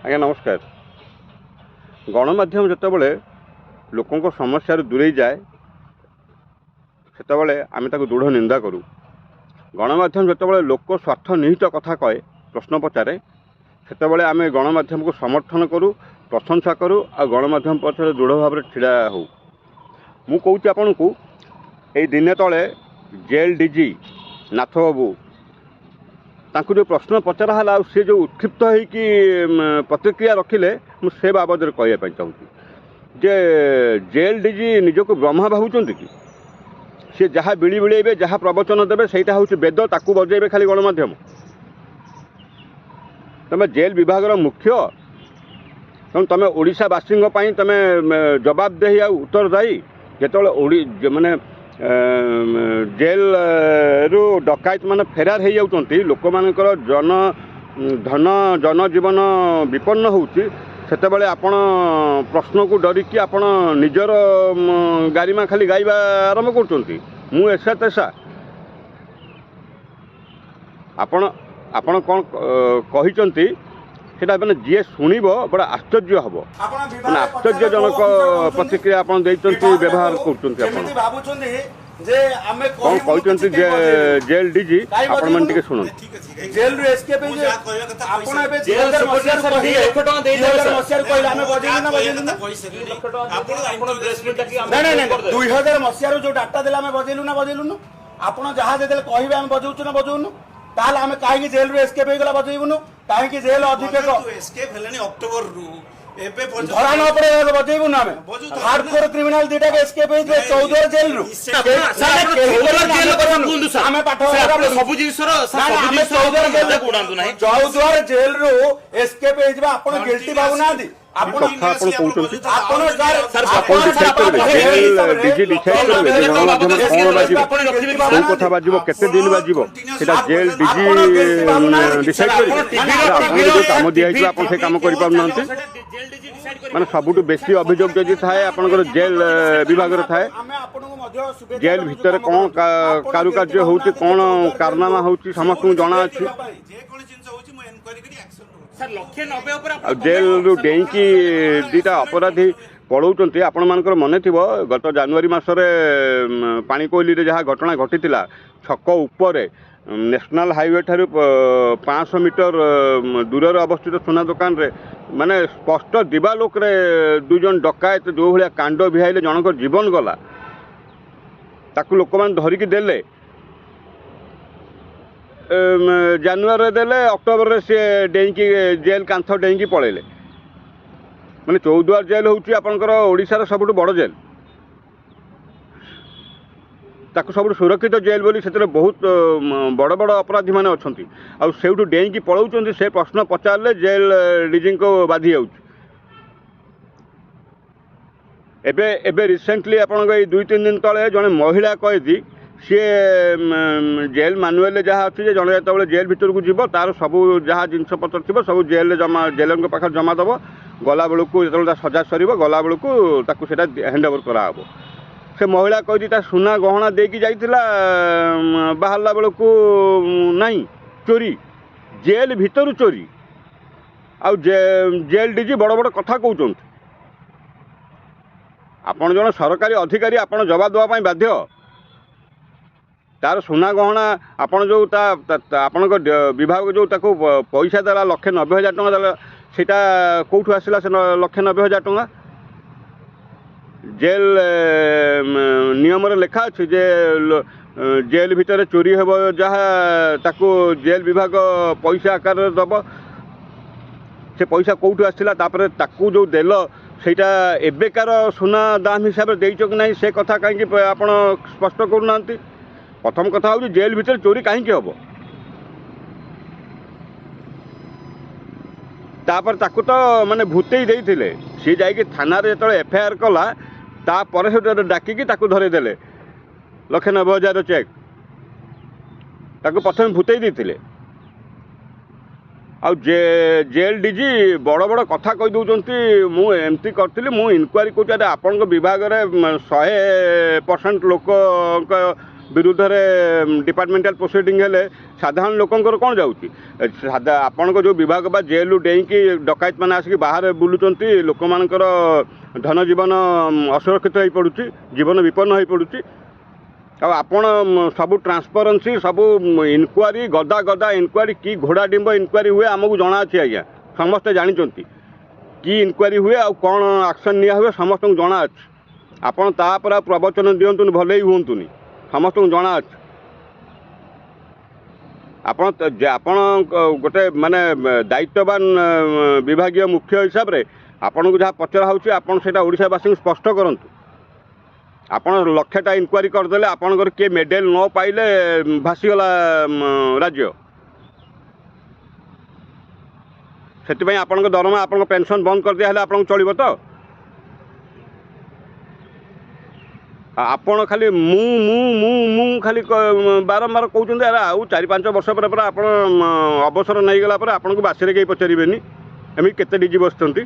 ଆଜ୍ଞା ନମସ୍କାର। ଗଣମାଧ୍ୟମ ଯେତେବେଳେ ଲୋକଙ୍କ ସମସ୍ୟାରୁ ଦୂରେଇ ଯାଏ ସେତେବେଳେ ଆମେ ତାକୁ ଦୃଢ଼ ନିନ୍ଦା କରୁ। ଗଣମାଧ୍ୟମ ଯେତେବେଳେ ଲୋକ ସ୍ୱାର୍ଥ ନିହିତ କଥା କହେ, ପ୍ରଶ୍ନ ପଚାରେ, ସେତେବେଳେ ଆମେ ଗଣମାଧ୍ୟମକୁ ସମର୍ଥନ କରୁ, ପ୍ରଶଂସା କରୁ ଆଉ ଗଣମାଧ୍ୟମ ପଛରେ ଦୃଢ଼ ଭାବରେ ଛିଡ଼ା ହେଉ। ମୁଁ କହୁଛି ଆପଣଙ୍କୁ, ଏଇ ଦିନେ ତଳେ ଜେଲ୍ ଡିଜି ନାଥ ବାବୁ ତାଙ୍କୁ ଯେଉଁ ପ୍ରଶ୍ନ ପଚରା ହେଲା ଆଉ ସେ ଯେଉଁ ଉତ୍କ୍ଷିପ୍ତ ହେଇକି ପ୍ରତିକ୍ରିୟା ରଖିଲେ, ମୁଁ ସେ ବାବଦରେ କହିବା ପାଇଁ ଚାହୁଁଛି ଯେ ଜେଲ୍ ଡିଜି ନିଜକୁ ବ୍ରହ୍ମା ଭାବୁଛନ୍ତି କି? ସେ ଯାହା ବିଳି ବିଳେଇବେ, ଯାହା ପ୍ରବଚନ ଦେବେ ସେଇଟା ହେଉଛି ବେଦ, ତାକୁ ବଜେଇବେ ଖାଲି ଗଣମାଧ୍ୟମ। ତୁମେ ଜେଲ୍ ବିଭାଗର ମୁଖ୍ୟ, ତେଣୁ ତୁମେ ଓଡ଼ିଶାବାସୀଙ୍କ ପାଇଁ ତୁମେ ଜବାବଦେହି ଆଉ ଉତ୍ତରଦାୟୀ। ଯେତେବେଳେ ମାନେ ଜେଲ୍ରୁ ଡକାୟତ ମାନେ ଫେରାର ହେଇଯାଉଛନ୍ତି, ଲୋକମାନଙ୍କର ଧନ ଜନଜୀବନ ବିପନ୍ନ ହେଉଛି, ସେତେବେଳେ ଆପଣ ପ୍ରଶ୍ନକୁ ଡରିକି ଆପଣ ନିଜର ଗାରିମା ଖାଲି ଗାଇବା ଆରମ୍ଭ କରୁଛନ୍ତି। ମୁଁ ଏସା ତେସା। ଆପଣ କ'ଣ କହିଛନ୍ତି ସେଟା ମାନେ ଯିଏ ଶୁଣିବ ବଡ଼ ଆଶ୍ଚର୍ଯ୍ୟ ହେବ, ମାନେ ଆଶ୍ଚର୍ଯ୍ୟଜନକ ପ୍ରତିକ୍ରିୟା ଆପଣ ଦେଇଛନ୍ତି, ବ୍ୟବହାର କରୁଛନ୍ତି। ଆପଣ କ'ଣ କହିଛନ୍ତି ଯେ ଜେଲ୍ ଡିଜି, ଆପଣମାନେ ଟିକେ ଶୁଣନ୍ତୁ। ଜେଲରୁ ଏସ୍କେପ୍ ହେଇଯିବେ। ଆପଣ ଏବେ 2000 ମସିହାରୁ କହିଲେ 2000 ମସିହାରୁ କହିଲେ ଆମେ ବଜେଇଲୁ ନା ବଜେଇଲୁ ନା? ନାଇଁ 2000 ମସିହାରୁ ଯୋଉ ଡାଟା ଦେଲେ ଆମେ ବଜେଇଲୁ ନା ବଜେଇଲୁନୁ? ଆପଣ ଯାହା ଦେଇଦେଲେ କହିବେ ଆମେ ବଜଉଛୁ ନା ବଜଉନୁ? ତାହେଲେ ଆମେ କାହିଁକି ଜେଲରୁ ଏସ୍କେପ୍ ହେଇଗଲା ବଜେଇବୁନୁ? କାହିଁକି ଜେଲ ଅଧିକ ଏସ୍କେପ୍ ହେଲାଣି ଅକ୍ଟୋବରରୁ ଏବେ ଧରା ନ ପଡେ ବଜେଇବୁ ନା? ଆମେ ହାର୍ଡକୋର କ୍ରିମିନାଲ ଦିଟାକେ ଏସ୍କେପ୍ ହେଇଯିବେ 14 ଜେଲରୁ। ଆମେ ପାଠ ସବୁ ଜିନିଷର 14 ଜେଲରୁ ଏସ୍କେପ୍ ହେଇଯିବା। ଆପଣ ଗିଲ୍ଟି ଭାବୁନାହାନ୍ତି? କଥା ଆପଣ କହୁଛନ୍ତି, ଆପଣ ଡିଜି ଡିସାଇଡ୍ କରିବେ ଯେ ଗଣମାଧ୍ୟମ କ'ଣ ବାଜିବ, କେଉଁ କଥା ବାଜିବ, କେତେ ଦିନ ବାଜିବ, ସେଟା ଜେଲ୍ ଡିଜି ଡିସାଇଡ୍ କରିବେ। ଆପଣଙ୍କୁ ଯେଉଁ କାମ ଦିଆହେଇଯିବ ଆପଣ ସେ କାମ କରିପାରୁନାହାନ୍ତି। ମାନେ ସବୁଠୁ ବେଶୀ ଅଭିଯୋଗ ଯଦି ଥାଏ ଆପଣଙ୍କର ଜେଲ୍ ବିଭାଗରେ ଥାଏ। ଜେଲ୍ ଭିତରେ କ'ଣ କାରୁକାର୍ଯ୍ୟ ହେଉଛି, କ'ଣ କାରନାମା ହେଉଛି ସମସ୍ତଙ୍କୁ ଜଣାଅଛି। ଆଉ ଜେଲ୍ରୁ ଡେଇଁକି ଦୁଇଟା ଅପରାଧୀ ପଳାଉଛନ୍ତି। ଆପଣମାନଙ୍କର ମନେ ଥିବ ଗତ ଜାନୁଆରୀ ମାସରେ ପାଣିକୋଇଲିରେ ଯାହା ଘଟଣା ଘଟିଥିଲା, ଛକ ଉପରେ ନ୍ୟାସନାଲ୍ ହାଇୱେ ଠାରୁ 500 ମିଟର ଦୂରରେ ଅବସ୍ଥିତ ସୁନା ଦୋକାନରେ ମାନେ ସ୍ପଷ୍ଟ ଦିବାଲୋକରେ 2 ଜଣ ଡକାୟତ ଯେଉଁ ଭଳିଆ କାଣ୍ଡ ଭିଆଇଲେ, ଜଣଙ୍କର ଜୀବନ ଗଲା। ତାକୁ ଲୋକମାନେ ଧରିକି ଦେଲେ, ଜାନୁଆରୀରେ ଦେଲେ, ଅକ୍ଟୋବରରେ ସେ ଡେଇଁକି ଜେଲ୍ କାନ୍ଥ ଡେଇଁକି ପଳେଇଲେ। ମାନେ ଚୌଦ୍ୱାର ଜେଲ୍ ହେଉଛି ଆପଣଙ୍କର ଓଡ଼ିଶାର ସବୁଠୁ ବଡ଼ ଜେଲ୍। ତାକୁ ସବୁଠୁ ସୁରକ୍ଷିତ ଜେଲ୍ ବୋଲି ସେଥିରେ ବହୁତ ବଡ଼ ବଡ଼ ଅପରାଧୀମାନେ ଅଛନ୍ତି। ଆଉ ସେଇଠୁ ଡେଇଁକି ପଳାଉଛନ୍ତି। ସେ ପ୍ରଶ୍ନ ପଚାରିଲେ ଜେଲ୍ ଡିଜିଙ୍କୁ ବାଧି ଯାଉଛି। ଏବେ ରିସେଣ୍ଟଲି ଆପଣଙ୍କ ଏଇ 2-3 ଦିନ ତଳେ ଜଣେ ମହିଳା କଏଦୀ, ସିଏ ଜେଲ୍ ମାନୁଆଲରେ ଯାହା ଅଛି ଯେ ଜଣେ ଯେତେବେଳେ ଜେଲ୍ ଭିତରକୁ ଯିବ ତାର ସବୁ ଯାହା ଜିନିଷପତ୍ର ଥିବ ସବୁ ଜେଲ୍ରେ ଜେଲରଙ୍କ ପାଖରେ ଜମା ଦେବ। ଗଲାବେଳକୁ ଯେତେବେଳେ ତା ସଜା ସରିବ, ଗଲାବେଳକୁ ତାକୁ ସେଇଟା ହ୍ୟାଣ୍ଡ ଓଭର କରାହେବ। ସେ ମହିଳା କଏଦୀ ତା ସୁନା ଗହଣା ଦେଇକି ଯାଇଥିଲା, ବାହାରିଲା ବେଳକୁ ନାହିଁ, ଚୋରି। ଜେଲ୍ ଭିତରୁ ଚୋରି। ଆଉ ଜେଲ୍ ଡିଜି ବଡ଼ ବଡ଼ କଥା କହୁଛନ୍ତି। ଆପଣ ଜଣେ ସରକାରୀ ଅଧିକାରୀ, ଆପଣ ଜବାବ ଦେବା ପାଇଁ ବାଧ୍ୟ। ତାର ସୁନା ଗହଣା ଆପଣ ଯେଉଁ ଆପଣଙ୍କ ବିଭାଗ ଯେଉଁ ତାକୁ ପଇସା ଦେଲା 1,90,000 ଟଙ୍କା ଦେଲା, ସେଇଟା କେଉଁଠୁ ଆସିଲା ସେ 1,90,000 ଟଙ୍କା? ଜେଲ୍ ନିୟମରେ ଲେଖା ଅଛି ଯେ ଜେଲ୍ ଭିତରେ ଚୋରି ହେବ ଯାହା, ତାକୁ ଜେଲ୍ ବିଭାଗ ପଇସା ଆକାରରେ ଦେବ। ସେ ପଇସା କେଉଁଠୁ ଆସିଲା? ତାପରେ ତାକୁ ଯେଉଁ ଦେଲ ସେଇଟା ଏବେକାର ସୁନା ଦାମ ହିସାବରେ ଦେଇଛ କି ନାହିଁ ସେ କଥା କାହିଁକି ଆପଣ ସ୍ପଷ୍ଟ କରୁନାହାନ୍ତି? ପ୍ରଥମ କଥା ହେଉଛି ଜେଲ୍ ଭିତରେ ଚୋରି କାହିଁକି ହେବ? ତାପରେ ତାକୁ ତ ମାନେ ଭୂତେଇ ଦେଇଥିଲେ। ସିଏ ଯାଇକି ଥାନାରେ ଯେତେବେଳେ FIR କଲା, ତାପରେ ସେଠୁ ଡାକିକି ତାକୁ ଧରେଇ ଦେଲେ 1,90,000 ଚେକ୍। ତାକୁ ପ୍ରଥମେ ଭୂତେଇ ଦେଇଥିଲେ। ଆଉ ଜେଲ୍ ଡିଜି ବଡ଼ ବଡ଼ କଥା କହିଦେଉଛନ୍ତି, ମୁଁ ଏମିତି କରିଥିଲି, ମୁଁ ଇନକ୍ୱାରି କରୁଛି। ଆରେ ଆପଣଙ୍କ ବିଭାଗରେ 100% ଲୋକଙ୍କ ବିରୁଦ୍ଧରେ ଡିପାର୍ଟମେଣ୍ଟାଲ ପ୍ରୋସିଡିଂ ହେଲେ ସାଧାରଣ ଲୋକଙ୍କର କ'ଣ ଯାଉଛି? ଆପଣଙ୍କ ଯେଉଁ ବିଭାଗ ବା ଜେଲରୁ ଡେଇଁକି ଡକାୟତମାନେ ଆସିକି ବାହାରେ ବୁଲୁଛନ୍ତି, ଲୋକମାନଙ୍କର ଧନ ଜୀବନ ଅସୁରକ୍ଷିତ ହୋଇପଡ଼ୁଛି, ଜୀବନ ବିପନ୍ନ ହୋଇପଡ଼ୁଛି। ଆଉ ଆପଣ ସବୁ ଟ୍ରାନ୍ସପରେନ୍ସି, ସବୁ ଇନକ୍ୱାରି, ଗଦା ଗଦା ଇନକ୍ୱାରି, କି ଘୋଡ଼ା ଡିମ୍ବ ଇନକ୍ୱାରି ହୁଏ ଆମକୁ ଜଣାଅଛି ଆଜ୍ଞା। ସମସ୍ତେ ଜାଣିଛନ୍ତି କି ଇନକ୍ୱାରି ହୁଏ ଆଉ କ'ଣ ଆକ୍ସନ୍ ନିଆ ହୁଏ, ସମସ୍ତଙ୍କୁ ଜଣାଅଛି। ଆପଣ ତାପରେ ଆଉ ପ୍ରବଚନ ଦିଅନ୍ତୁନି, ଭଲେଇ ହୁଅନ୍ତୁନି, ସମସ୍ତଙ୍କୁ ଜଣାଅଛି। ଆପଣ ଗୋଟେ ମାନେ ଦାୟିତ୍ୱବାନ ବିଭାଗୀୟ ମୁଖ୍ୟ ହିସାବରେ ଆପଣଙ୍କୁ ଯାହା ପଚରା ହେଉଛି ଆପଣ ସେଇଟା ଓଡ଼ିଶାବାସୀଙ୍କୁ ସ୍ପଷ୍ଟ କରନ୍ତୁ। ଆପଣ ଲକ୍ଷେଟା ଇନକ୍ୱାରି କରିଦେଲେ, ଆପଣଙ୍କର କିଏ ମେଡେଲ ନ ପାଇଲେ ଭାସିଗଲା ରାଜ୍ୟ। ସେଥିପାଇଁ ଆପଣଙ୍କ ଦରମା, ଆପଣଙ୍କ ପେନସନ୍ ବନ୍ଦ କରିଦିଆ ହେଲେ ଆପଣଙ୍କୁ ଚଳିବ ତ? ଆପଣ ଖାଲି ମୁଁ ଖାଲି ବାରମ୍ବାର କହୁଛନ୍ତି। ଆରେ ଆଉ 4-5 ବର୍ଷ ପରେ ଆପଣ ଅବସର ନେଇଗଲା ପରେ ଆପଣଙ୍କୁ ବାସିରେ କେହି ପଚାରିବେନି ଏମିତି କେତେ ଡିଜି ବସୁଛନ୍ତି।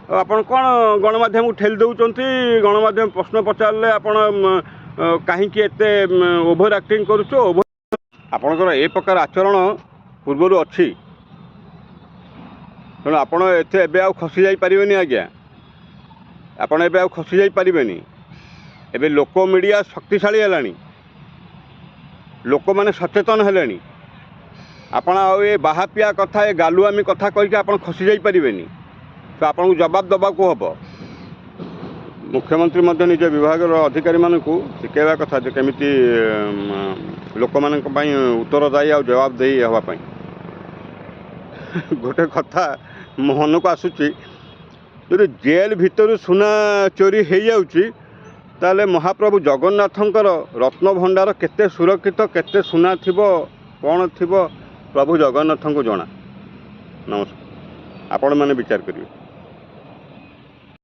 ଆଉ ଆପଣ କ'ଣ ଗଣମାଧ୍ୟମକୁ ଠେଲି ଦେଉଛନ୍ତି? ଗଣମାଧ୍ୟମ ପ୍ରଶ୍ନ ପଚାରିଲେ ଆପଣ କାହିଁକି ଏତେ ଓଭର ଆକ୍ଟିଂ କରୁଛୁ? ଆପଣଙ୍କର ଏ ପ୍ରକାର ଆଚରଣ ପୂର୍ବରୁ ଅଛି, ତେଣୁ ଆପଣ ଏବେ ଆଉ ଖସି ଯାଇପାରିବେନି ଆଜ୍ଞା। ଆପଣ ଏବେ ଆଉ ଖସି ଯାଇପାରିବେନି। ଏବେ ଲୋକ ମିଡ଼ିଆ ଶକ୍ତିଶାଳୀ ହେଲାଣି, ଲୋକମାନେ ସଚେତନ ହେଲେଣି। ଆପଣ ଆଉ ଏ ବାହାପିଆ କଥା, ଏ ଗାଲୁଆମି କଥା କହିକି ଆପଣ ଖସି ଯାଇପାରିବେନି। ତ ଆପଣଙ୍କୁ ଜବାବ ଦେବାକୁ ହେବ। ମୁଖ୍ୟମନ୍ତ୍ରୀ ମଧ୍ୟ ନିଜ ବିଭାଗର ଅଧିକାରୀମାନଙ୍କୁ ଶିଖାଇବା କଥା ଯେ କେମିତି ଲୋକମାନଙ୍କ ପାଇଁ ଉତ୍ତରଦାୟୀ ଆଉ ଜବାବ ଦେଇ ହେବା ପାଇଁ। ଗୋଟେ କଥା ମନକୁ ଆସୁଛି, ଯଦି ଜେଲ୍ ଭିତରୁ ସୁନା ଚୋରି ହେଇଯାଉଛି ତାହେଲେ ମହାପ୍ରଭୁ ଜଗନ୍ନାଥଙ୍କର ରତ୍ନଭଣ୍ଡାର କେତେ ସୁରକ୍ଷିତ, କେତେ ସୁନା ଥିବ, କ'ଣ ଥିବ ପ୍ରଭୁ ଜଗନ୍ନାଥଙ୍କୁ ଜଣା। ନମସ୍କାର, ଆପଣମାନେ ବିଚାର କରିବେ।